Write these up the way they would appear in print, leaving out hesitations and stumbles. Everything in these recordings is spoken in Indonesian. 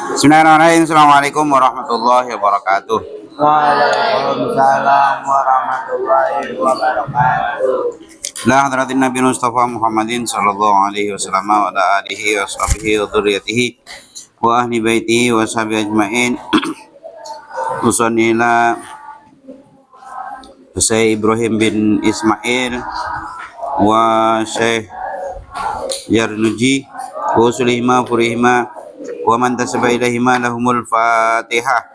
Bismillahirrahmanirrahim. Assalamualaikum warahmatullahi wabarakatuh. Waalaikumsalam warahmatullahi wabarakatuh. La hadratin Nabi Mustafa Muhammadin sallallahu alaihi wasallam wa ala alihi wa sahbihi wa dzurriyyatihi wa ahli baitihi wa sahbihi ajmain. Usanila Syekh Ibrahim bin Ismail wa Syekh Yarnuji wa Sulihma Furihma wa man tasaba ilaihima lahumul Fatihah.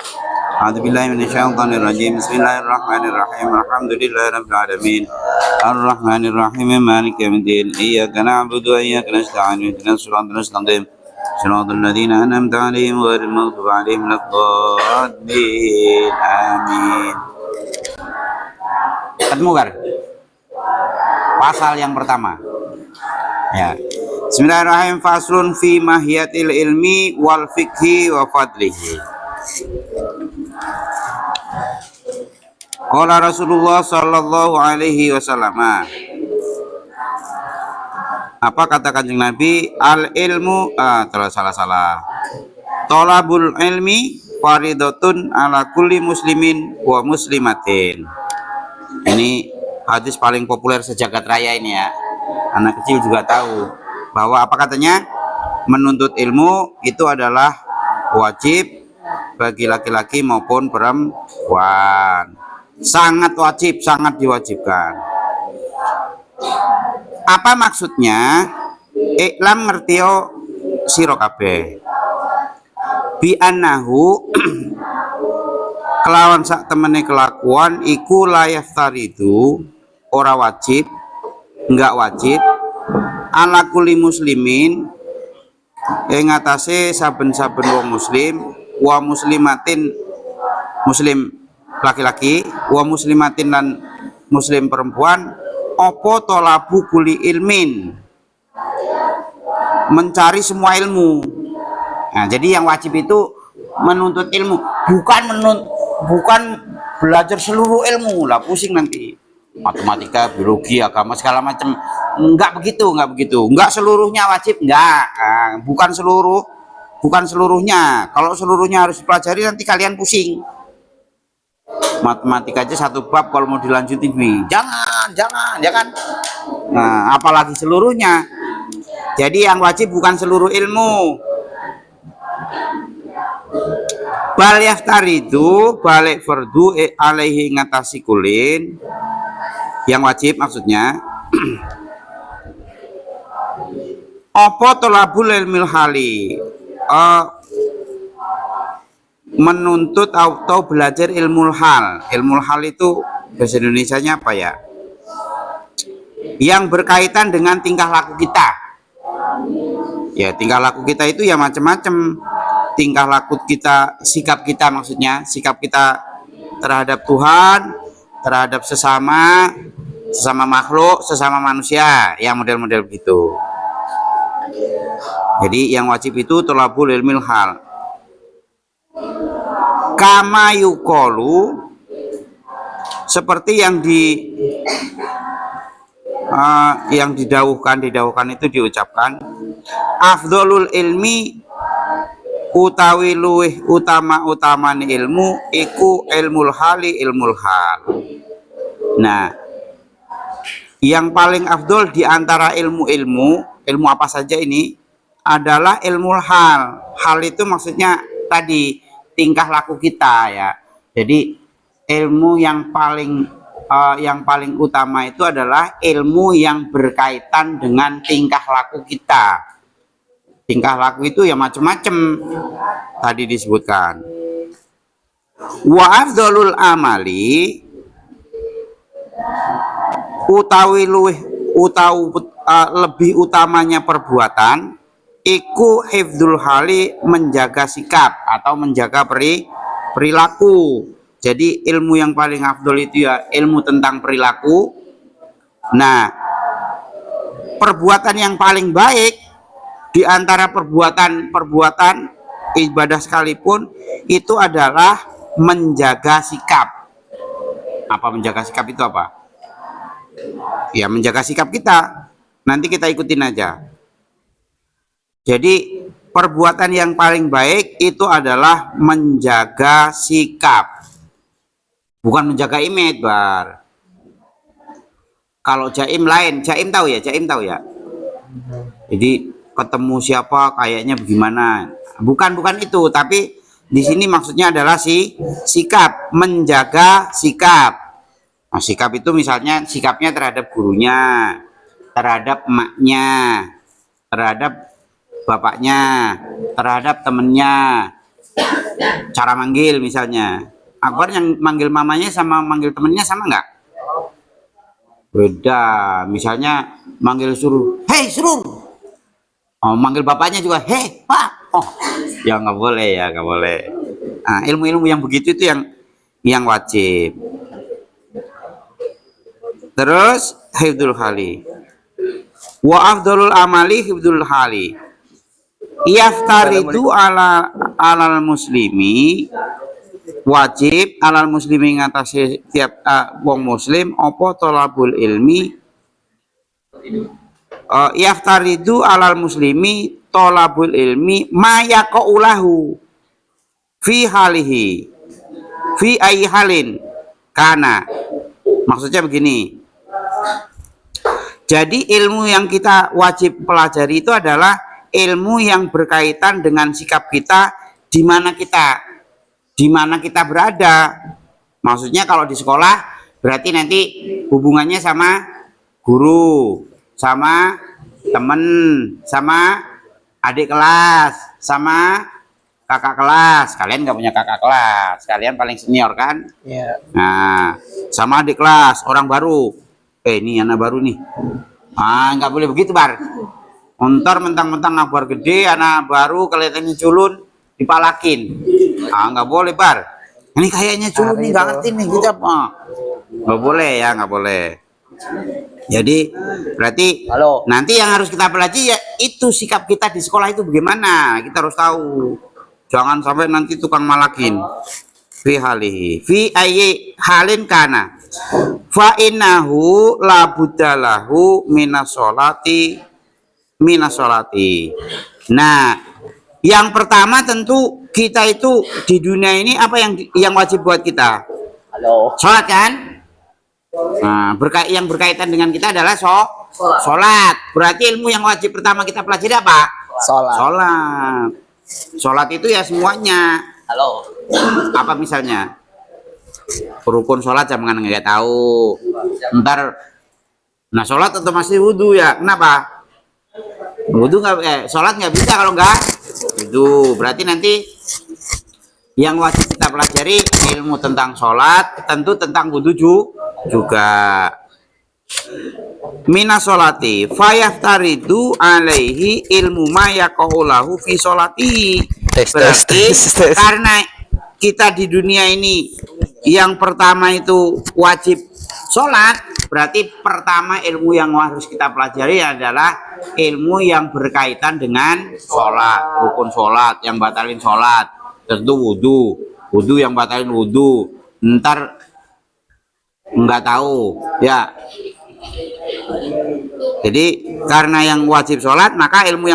A'udzubillahi minasyaitonir rajim. Bismillahirrahmanirrahim. Alhamdulillahirabbil alamin. Arrahmanirrahim. Maliki yaumiddin. Iyyaka na'budu wa iyyaka nasta'in. Ihdinas siratal mustaqim. Shiratal ladzina an'amta 'alaihim ghairil maghdubi 'alaihim waladdallin. Amin. Ketemu kan? Pasal yang pertama. Ya. Bismillahirrahmanirrahim. Faslun fi mahiyatil ilmi wal fiqhi wa fadlihi. Qala Rasulullah sallallahu alaihi wasallam. Apa kata Kanjeng Nabi? Al ilmu salah. Thalabul ilmi faridatun ala kulli muslimin wa muslimatin. Ini hadis paling populer sejagat raya ini ya. Anak kecil juga tahu bahwa apa katanya? Menuntut ilmu itu adalah wajib bagi laki-laki maupun perempuan. Sangat wajib, sangat diwajibkan. Apa maksudnya? Iklam ngertio sira kabeh. Bi annahu kelawan sak temene kelakuan iku layaftaridu ora wajib, enggak wajib ala kulli muslimin ing atase saben-saben wong muslim wa muslimatin muslim laki-laki wa muslimatin dan muslim perempuan opo tolabu kuli ilmin mencari semua ilmu. Nah, jadi yang wajib itu menuntut ilmu, bukan belajar seluruh ilmu lah, pusing nanti matematika, biologi, agama segala macam. Enggak begitu, enggak seluruhnya wajib, enggak. Nah, bukan seluruhnya. Kalau seluruhnya harus dipelajari nanti kalian pusing. Matematika aja satu bab kalau mau dilanjutin jangan ya kan. Nah, apalagi seluruhnya. Jadi yang wajib bukan seluruh ilmu. Bal yaftaridu balik fardu alaihi ngatasi kulin. Yang wajib maksudnya apa tolabul ilmil hali, menuntut atau belajar ilmu hal. Ilmu hal itu bahasa Indonesianya apa ya? Yang berkaitan dengan tingkah laku kita. Ya, tingkah laku kita itu ya macam-macam. Tingkah laku kita, sikap kita maksudnya, sikap kita terhadap Tuhan, terhadap sesama makhluk, sesama manusia, yang model-model begitu. Jadi yang wajib itu tolabul ilmil hal. Kama yukolu, seperti yang didawuhkan itu diucapkan, afdolul ilmi utawi luwih utamani ilmu iku ilmul hali ilmul hal. Nah, yang paling afdol di antara ilmu apa saja ini adalah ilmul hal. Hal itu maksudnya tadi tingkah laku kita ya. Jadi ilmu yang paling utama itu adalah ilmu yang berkaitan dengan tingkah laku kita. Tingkah laku itu ya macam-macam tadi disebutkan. Wa afdhalul amali lebih utamanya perbuatan iku hifdzul hali, menjaga sikap atau menjaga perilaku. Jadi ilmu yang paling afdol itu ya ilmu tentang perilaku. Nah, perbuatan yang paling baik di antara perbuatan ibadah sekalipun itu adalah menjaga sikap. Apa menjaga sikap itu apa? Ya menjaga sikap kita. Nanti kita ikutin aja. Jadi perbuatan yang paling baik itu adalah menjaga sikap, bukan menjaga image, Bar. Kalau jaim lain, jaim tahu ya, jaim tahu ya. Jadi ketemu siapa kayaknya bagaimana? Bukan itu, tapi di sini maksudnya adalah sikap, menjaga sikap. Nah, sikap itu misalnya sikapnya terhadap gurunya, terhadap emaknya, terhadap bapaknya, terhadap temennya. Cara manggil misalnya. Akbar yang manggil mamanya sama manggil temennya sama nggak? Beda. Misalnya manggil Surur, hei Surur. Oh, manggil bapaknya juga, hei Pak. Oh, ya nggak boleh ya, nggak boleh. Nah, ilmu-ilmu yang begitu itu yang wajib. Terus hifdzul hali. Wa afdalul amali hifdzul hali. Yaftaridu alal muslimi, wajib alal muslimi ngatasi tiap wong muslim apa thalabul ilmi. Yaftaridu alal muslimi thalabul ilmi ma yaqaulahu fi halihi fi ayyi halin kana. Maksudnya begini, jadi ilmu yang kita wajib pelajari itu adalah ilmu yang berkaitan dengan sikap kita di mana kita berada. Maksudnya kalau di sekolah berarti nanti hubungannya sama guru, sama temen, sama adik kelas, sama kakak kelas. Kalian nggak punya kakak kelas, kalian paling senior kan? Iya. Nah, sama adik kelas, orang baru. Ini anak baru nih. Nggak boleh begitu, Bar. Ntar mentang-mentang Akbar gede, anak baru kelihatannya culun, dipalakin. Nggak boleh, Bar. Ini kayaknya culun nih, nggak ngerti nih, gitu apa? Nggak boleh ya, nggak boleh. Jadi berarti nanti yang harus kita pelajari ya itu sikap kita di sekolah itu bagaimana. Kita harus tahu. Jangan sampai nanti tukang malakin. Fi halihi, fi ayyi halin kana. Fa innahu la buddalahu minas sholati. Nah, yang pertama tentu kita itu di dunia ini apa yang wajib buat kita? Sholat kan? Nah, yang berkaitan dengan kita adalah sholat. Berarti ilmu yang wajib pertama kita pelajari apa? Sholat. Sholat itu ya semuanya. Apa misalnya? Rukun sholat jangan nggak tahu. Ntar, nah sholat atau masih wudhu ya? Kenapa? Wudhu sholat nggak bisa kalau nggak wudhu. Berarti nanti yang wajib kita pelajari ilmu tentang sholat, tentu tentang wudhu juga. Minas sholati fayaftaridu alaihi ilmu ma yaqaulahu fi sholati. Berarti karena kita di dunia ini yang pertama itu wajib sholat, berarti pertama ilmu yang harus kita pelajari adalah ilmu yang berkaitan dengan sholat, rukun sholat, yang batalin sholat, tentu wudhu yang batalin wudhu. Ntar nggak tahu ya. Jadi karena yang wajib sholat, maka ilmu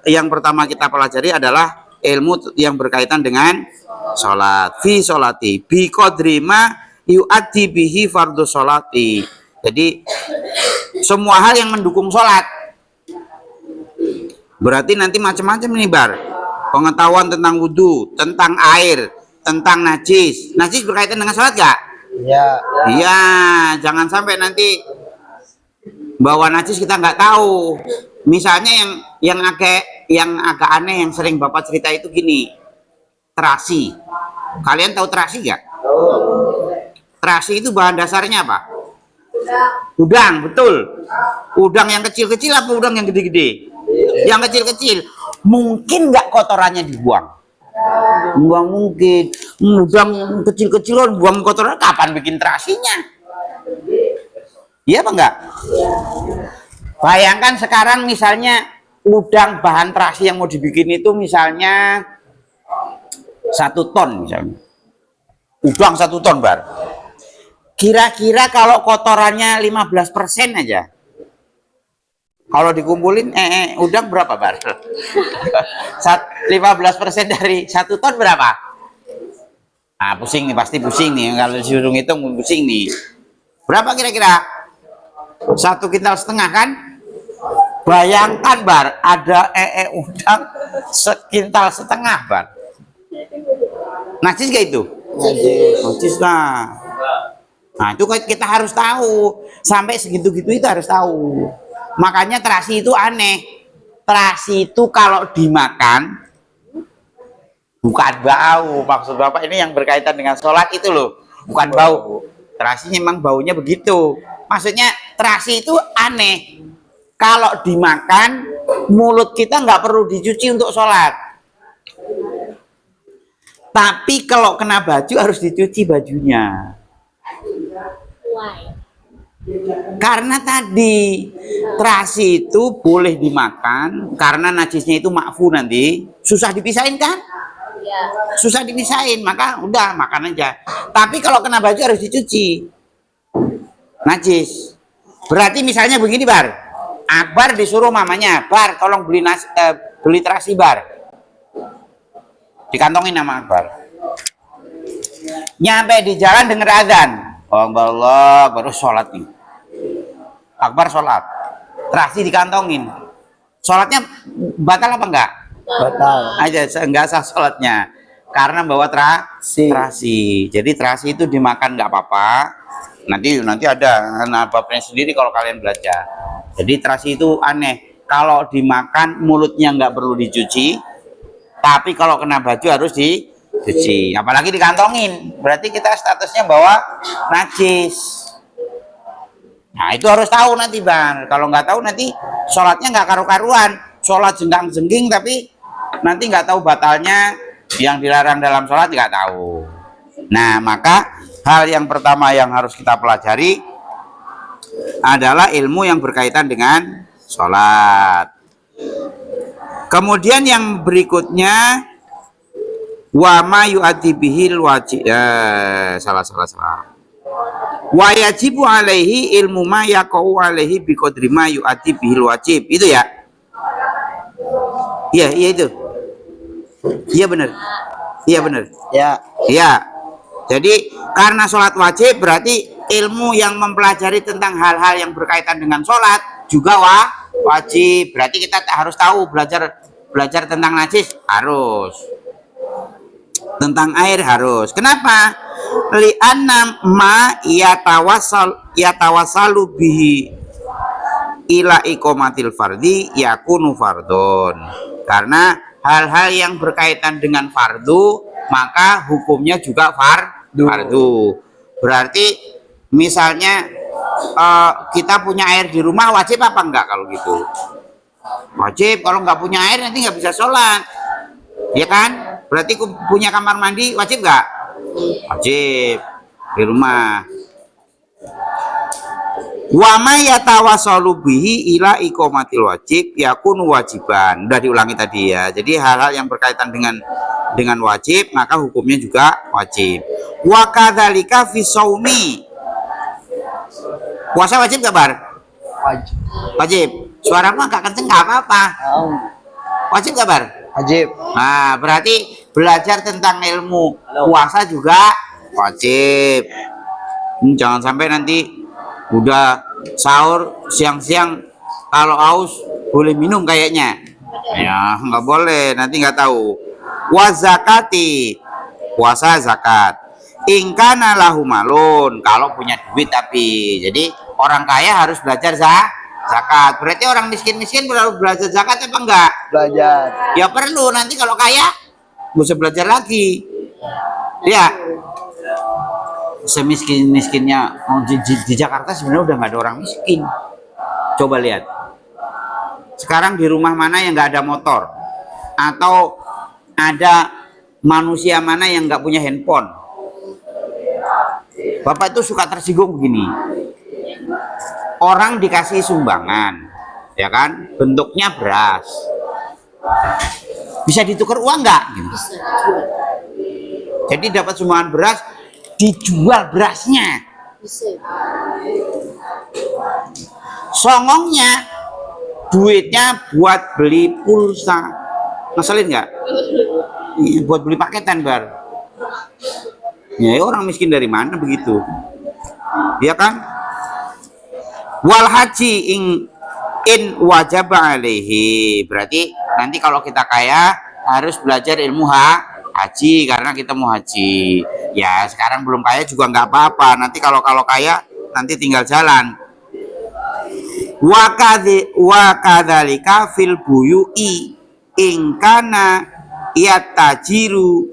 yang pertama kita pelajari adalah ilmu yang berkaitan dengan sholat. Fi sholati bi qadri ma yu'addi bihi fardhu sholati. Jadi semua hal yang mendukung sholat. Berarti nanti macam-macam nih, Bar. Pengetahuan tentang wudhu, tentang air, tentang najis. Najis berkaitan dengan sholat gak? Iya, jangan sampai nanti bawa najis kita nggak tahu. Misalnya yang agak aneh yang sering Bapak cerita itu gini, terasi. Kalian tahu terasi nggak? Terasi itu bahan dasarnya apa? Udang, betul. Udang yang kecil-kecil apa udang yang gede-gede? Yang kecil-kecil. Mungkin nggak kotorannya dibuang? Nggak mungkin. Udang kecil-kecilan buang kotoran, kapan bikin terasinya? Iya apa enggak? Bayangkan sekarang misalnya udang bahan terasi yang mau dibikin itu misalnya 1 ton misalnya. Udang 1 ton, Bar. Kira-kira kalau kotorannya 15% aja. Kalau dikumpulin udang berapa bar? 15% dari 1 ton berapa? Nah, pusing nih, pasti pusing nih. Kalau disuruh ngitung pusing nih. Berapa kira-kira? 1,5 kintal kan? Bayangkan bar, ada udang 1,5 kintal bar. Najis gak itu? Najis lah. Nah itu kita harus tahu. Sampai segitu-gitu itu harus tahu. Makanya terasi itu aneh. Terasi itu kalau dimakan bukan bau. Maksud Bapak ini yang berkaitan dengan sholat itu loh. Bukan bau. Terasi memang baunya begitu. Maksudnya terasi itu aneh. Kalau dimakan, mulut kita nggak perlu dicuci untuk sholat. Tapi kalau kena baju harus dicuci bajunya. Karena tadi terasi itu boleh dimakan karena najisnya itu makfu nanti. Susah dipisahin kan? Susah dipisahin, maka udah makan aja. Tapi kalau kena baju harus dicuci. Najis. Berarti misalnya begini bar, Akbar disuruh mamanya, Bar tolong beli terasi bar. Dikantongin nama Akbar. Nyampe di jalan denger azan. Allah baru sholat nih. Akbar sholat. Terasi dikantongin. Sholatnya batal apa enggak? Batal. Aja enggak sah sholatnya. Karena bawa terasi. Jadi terasi itu dimakan nggak apa-apa. Nanti ada babnya sendiri kalau kalian belajar. Jadi terasi itu aneh. Kalau dimakan mulutnya nggak perlu dicuci, tapi kalau kena baju harus dicuci. Apalagi dikantongin, berarti kita statusnya bawa najis. Nah itu harus tahu nanti bang. Kalau nggak tahu nanti sholatnya nggak karu-karuan. Sholat jengking tapi nanti nggak tahu batalnya, yang dilarang dalam sholat nggak tahu. Nah maka hal yang pertama yang harus kita pelajari adalah ilmu yang berkaitan dengan sholat. Kemudian yang berikutnya wama yu'ati bihil wajib. Salah. Wa yajibu alaihi ilmu ma yaqau alaihi biqadri ma yu'ati bihil wajib. Itu ya? Iya itu. Iya benar. Iya benar. Ya. Iya. Jadi karena sholat wajib berarti ilmu yang mempelajari tentang hal-hal yang berkaitan dengan sholat juga wajib. Berarti kita harus tahu, belajar tentang najis harus, tentang air harus. Kenapa? Li'anna ma yatawassalu bihi ila iqamatil fardi yakunu fardun. Karena hal-hal yang berkaitan dengan fardu maka hukumnya juga fardu. Berarti misalnya kita punya air di rumah, wajib apa enggak kalau gitu? Wajib. Kalau nggak punya air nanti nggak bisa sholat, ya kan? Berarti punya kamar mandi wajib nggak? Wajib di rumah. Wa may yatawassalu bihi ila iqamatil wajib yakunu wajiban. Udah diulangi tadi ya. Jadi hal-hal yang berkaitan dengan wajib maka hukumnya juga wajib. Wa kadzalika fi shaumi. Puasa wajib gak bar? Wajib. Suara mah gak kenceng gak apa-apa. Wajib gak bar? Wajib. Nah berarti belajar tentang ilmu puasa juga wajib. Jangan sampai nanti udah sahur siang-siang kalau haus boleh minum kayaknya. Ya nggak boleh, nanti nggak tahu. Wa zakati, puasa zakat. Ingkana lahu malun, kalau punya duit tapi. Jadi orang kaya harus belajar zakat. Berarti orang miskin-miskin perlu belajar zakat apa enggak? Belajar. Ya perlu, nanti kalau kaya bisa belajar lagi. Ya. Semiskin-miskinnya di Jakarta sebenarnya udah nggak ada orang miskin. Coba lihat. Sekarang di rumah mana yang nggak ada motor? Atau ada manusia mana yang nggak punya handphone? Bapak itu suka tersinggung begini. Orang dikasih sumbangan, ya kan? Bentuknya beras. Bisa ditukar uang nggak? Jadi dapat sumbangan beras, dijual berasnya. Songongnya duitnya buat beli pulsa. Ngeselin nggak? Iya, buat beli paketan bar. Ya orang miskin dari mana begitu? Ya kan? Wal haji in wajib alaihi. Berarti nanti kalau kita kaya harus belajar ilmu haji karena kita mau haji. Ya sekarang belum kaya juga nggak apa-apa. Nanti kalau kaya nanti tinggal jalan. Wa kadzalika fil buyui ingkana yatajiru.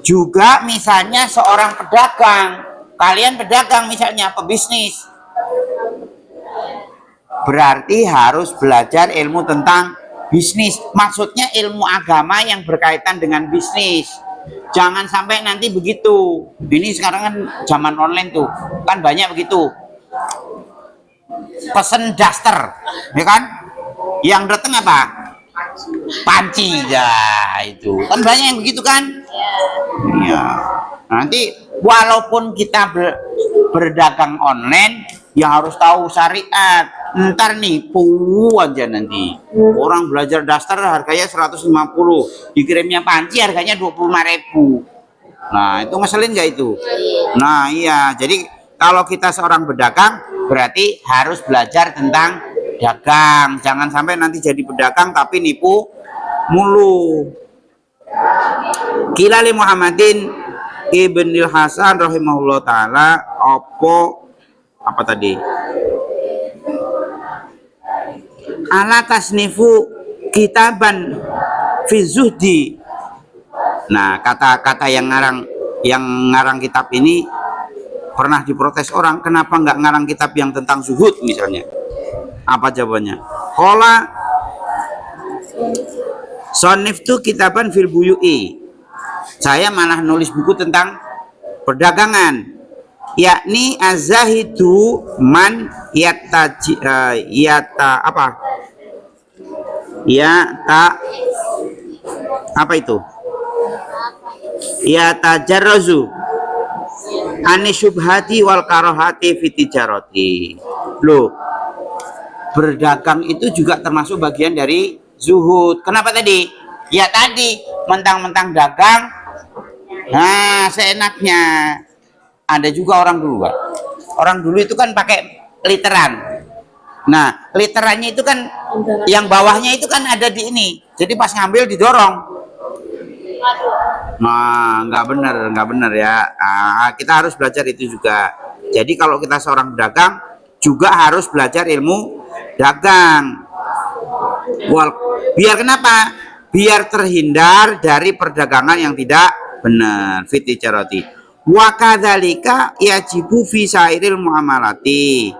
Juga misalnya seorang pedagang, kalian pedagang misalnya pebisnis, berarti harus belajar ilmu tentang bisnis. Maksudnya ilmu agama yang berkaitan dengan bisnis. Jangan sampai nanti begitu. Ini sekarang kan zaman online tuh, kan banyak begitu. Pesen daster, ya kan? Yang datang apa? Panci ya itu. Kan banyak yang begitu kan? Iya. Nanti walaupun kita berdagang online, ya harus tahu syariat. Ntar nipu aja nanti. Orang belajar daster harganya 150, dikirimnya panci harganya 25.000. Nah, itu ngeselin nggak itu? Nah, iya. Jadi kalau kita seorang pedagang berarti harus belajar tentang dagang. Jangan sampai nanti jadi pedagang tapi nipu mulu. Qila li Muhammadin ibnil Hasan rahimahullah taala apa tadi? Ala tasnifu kitaban fi zuhdi. Nah, kata-kata yang ngarang kitab ini pernah diprotes orang, kenapa nggak ngarang kitab yang tentang zuhud misalnya? Apa jawabannya? Qala sanniftu kitaban fil buyui. Saya malah nulis buku tentang perdagangan, yakni azahidu man tajarrazu ani syubhati wal karahati fitijaroti. Loh, berdagang itu juga termasuk bagian dari zuhud. Kenapa tadi? Ya tadi mentang-mentang dagang, nah seenaknya. Ada juga orang dulu, Pak. Orang dulu itu kan pakai literan. Nah, literannya itu kan yang bawahnya itu kan ada di ini. Jadi pas ngambil didorong. Nah, nggak benar ya. Nah, kita harus belajar itu juga. Jadi kalau kita seorang pedagang juga harus belajar ilmu dagang. Biar kenapa? Biar terhindar dari perdagangan yang tidak benar. Fitijaroti. Wa kadzalika yajibu fi sairil muamalati.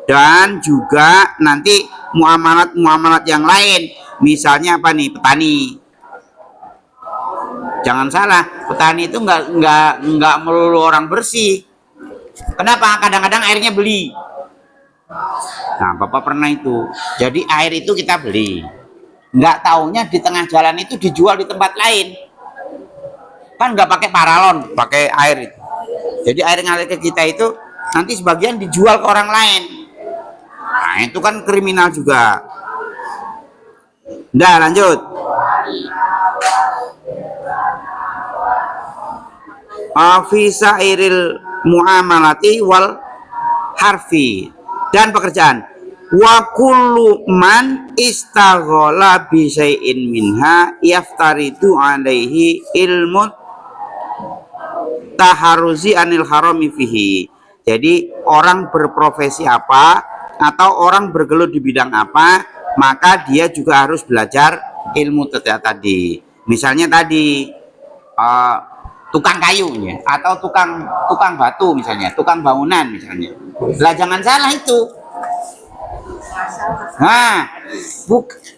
Dan juga nanti muamalat yang lain. Misalnya apa nih? Petani. Jangan salah, petani itu nggak melulu orang bersih. Kenapa? Kadang-kadang airnya beli. Nah, Bapak pernah itu. Jadi air itu kita beli. Nggak taunya di tengah jalan itu dijual di tempat lain. Kan nggak pakai paralon, pakai air itu. Jadi air ngalir ke kita itu nanti sebagian dijual ke orang lain. Nah, itu kan kriminal juga. Udah, lanjut. Fi sairil muamalati wal harfi, dan pekerjaan. Wa kullu man istaghala bi syai'in minha yaftaridu alaihi ilmu taharuzi anil harami fihi. Jadi orang berprofesi apa atau orang bergelut di bidang apa, maka dia juga harus belajar ilmu tadi. Misalnya tadi tukang kayu ya, atau tukang batu misalnya, tukang bangunan misalnya. Lah jangan salah itu. Nah,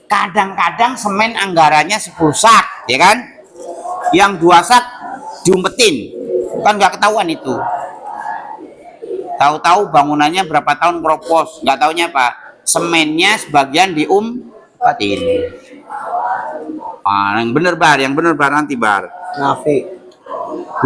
kadang-kadang semen anggarannya 10 sak, ya kan? Yang 2 sak diumpetin, kan nggak ketahuan itu. Tahu-tahu bangunannya berapa tahun keropos, nggak taunya apa? Semennya sebagian diumpetin. Yang bener bar nanti bar. Nafi.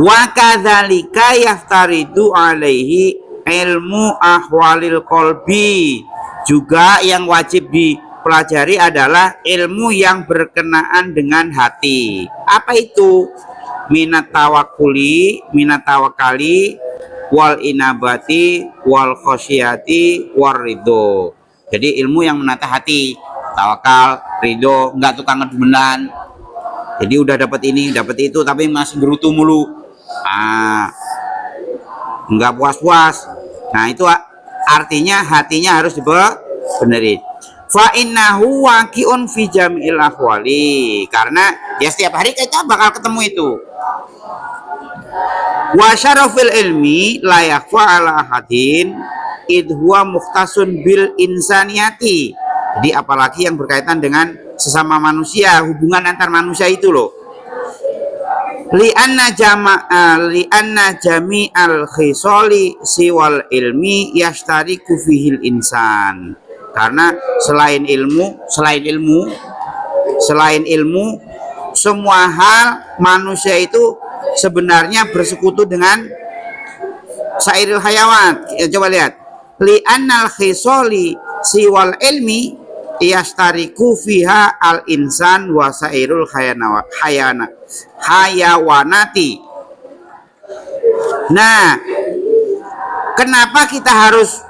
Wa kadzalika yaftaridu alaihi ilmu ahwalil qalbi Juga yang wajib dipelajari adalah ilmu yang berkenaan dengan hati. Apa itu? Minat tawakuli, minat tawakali, wal inabati, wal khosyati, war ridho. Jadi ilmu yang menata hati, tawakal, ridho, enggak tukang ngedemenan. Jadi udah dapat ini, dapat itu, tapi masih gerutu mulu. Enggak puas-puas. Nah itu artinya hatinya harus dibenerin. Fa innahu waqi'un fi jam'il ahwali. Karena ya setiap hari kita bakal ketemu itu. Wa syarafil ilmi la yakhfa ala ahadin id huwa mukhtasun bil insaniyati. Jadi apalagi yang berkaitan dengan sesama manusia, hubungan antar manusia itu loh. Li'anna jami'al khisali siwal ilmi yashtariku fihil insan. Karena selain ilmu, semua hal manusia itu sebenarnya bersekutu dengan sairil hayawan. Coba lihat. Li'annal khisali siwal ilmi yastariku fiha al insan wa sairul hayawanati. Nah, kenapa kita harus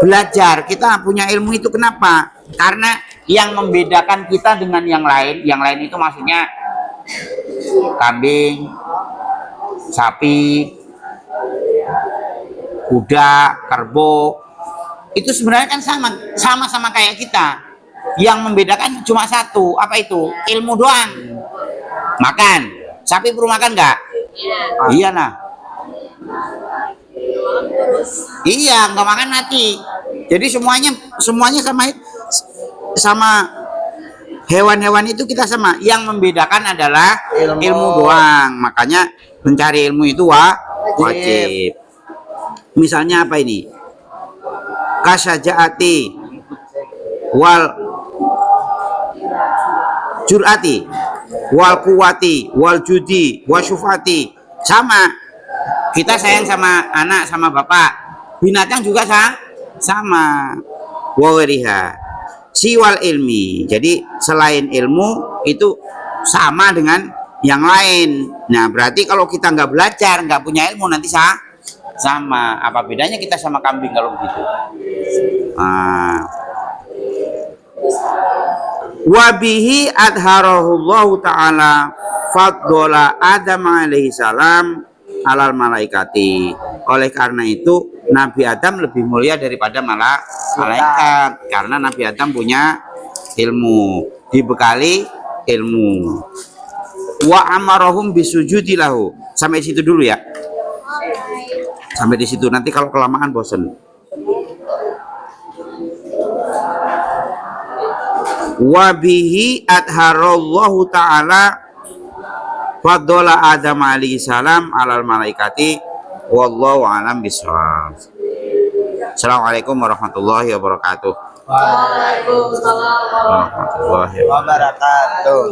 belajar? Kita punya ilmu itu kenapa? Karena yang membedakan kita dengan yang lain itu maksudnya kambing, sapi, kuda, kerbau, itu sebenarnya kan sama-sama kayak kita. Yang membedakan cuma satu, apa itu? Ilmu doang. Makan. Sapi perlu makan nggak? Iya nah. Iya, nggak makan mati. Jadi semuanya sama hewan-hewan itu kita sama. Yang membedakan adalah ilmu doang. Makanya mencari ilmu itu wajib. Misalnya apa ini? Kasyajaati wal jur'ati wal kuwati wal judi wasyufati. Sama, kita sayang sama anak sama bapak, binatang juga sama. Waweriha siwal ilmi. Jadi selain ilmu itu sama dengan yang lain. Nah berarti kalau kita nggak belajar, nggak punya ilmu, nanti sama. Apa bedanya kita sama kambing kalau begitu? Wabihi adharahullahu ta'ala faddola Adam alaihi salam alal malaikati. Oleh karena itu Nabi Adam lebih mulia daripada malaikat, karena Nabi Adam punya ilmu, dibekali ilmu. Wa amarahum bisujudi lahu. Sampai situ dulu ya. Sampai di situ, nanti kalau kelamaan bosen. Wabihi adharallahu ta'ala faddola Adam alaihi salam alal malaikati wallahu alam bishawab. Assalamualaikum warahmatullahi wabarakatuh. Waalaikumsalam warahmatullahi wabarakatuh.